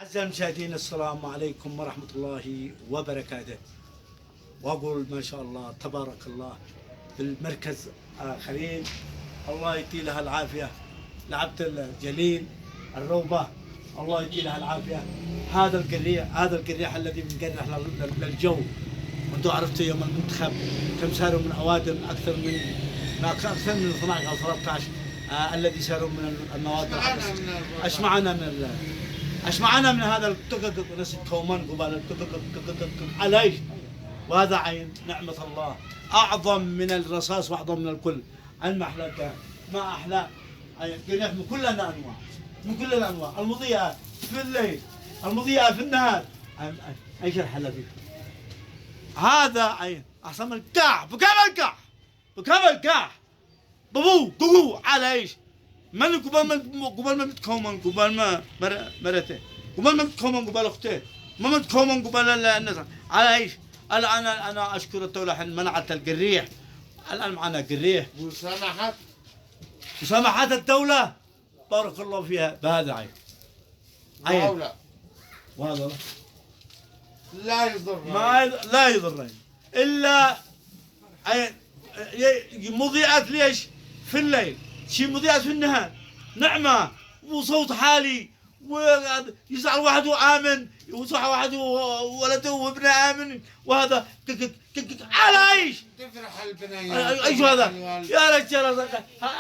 أعزائي المشاهدين، السلام عليكم ورحمة الله وبركاته. وأقول ما شاء الله تبارك الله في المركز خليل، الله يدي لها العافية. لعبت الجليل الروبة، الله يدي لها العافية. هذا القريح الذي بنقرح للجو. وانتم عرفتوا يوم المنتخب كم ساروا من أوادم أكثر من 12 أو 13 الذي ساروا من النوادر. ايش معنا من هذا التقق وناس الكومان قبال عليش. وهذا عين نعمة الله، أعظم من الرصاص وأعظم من الكل. المحلى ما أحلى قريح من كل الأنواع، من كل الأنواع، المضيئة في الليل، المضيئة في النهار. ايش الحلا فيه؟ هذا عين أحسن من الكاع، بكم الكاع بابو قوقو على ايش؟ من قبل ما متكومن، قبل ما مرته، قبل ما متكومن، قبل اخته، ما متكومن قبل الناس. على ايش؟ الان انا اشكر الدوله حين منعت القريح. الان معنا قريح وسمحت الدوله، بارك الله فيها بهذا عين. وهذا لا يضر، لا يضر الا مضيئات. ليش؟ في الليل شي مضيئات، في النهار نعمة وصوت حالي، ويزعل واحد وآمن، وصح واحد وولده وابنه آمن. وهذا على ايش؟ تفرح البنيات. ايش هذا؟ يا رجال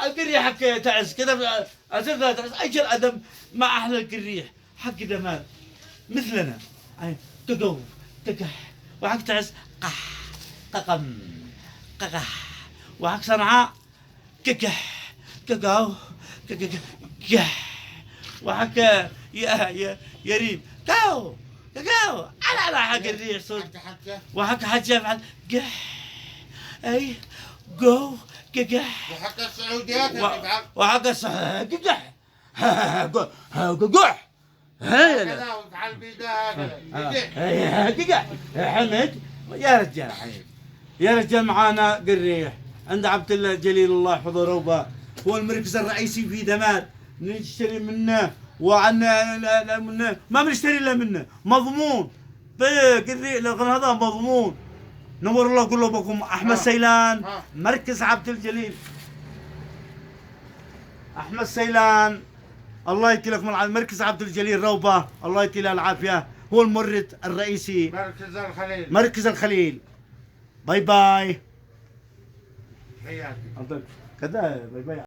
القريح حق تعس كذا، تعس. ايش الادم ما احلى القريح حق دمار مثلنا. تقو تقح، وحق تعس قح ققم ققح، وحق صنعاء ككح كقاو كح، وحق يا ريم كاو كاو على حق الريح صوت، وحق حجة يفعل قح اي جو كقح، وحق السعوديات يفعل، وحق قح قح هكذا ويفعل بيده قح حمد. يا رجال حبيبي، يا رجال معانا قريح عند عبد الله جليل الله يحفظه روبه، هو المركز الرئيسي في دمار. نشتري منه وعنا ما بنشتري الا منه، مضمون. قريح هذا مضمون. نور الله قلوبكم. احمد سيلان، مركز عبد الجليل. احمد سيلان الله يدي لكم مركز عبد الجليل روبه، الله يدي له العافيه، هو المورد الرئيسي مركز الخليل. باي باي. حياتي كذا باي باي.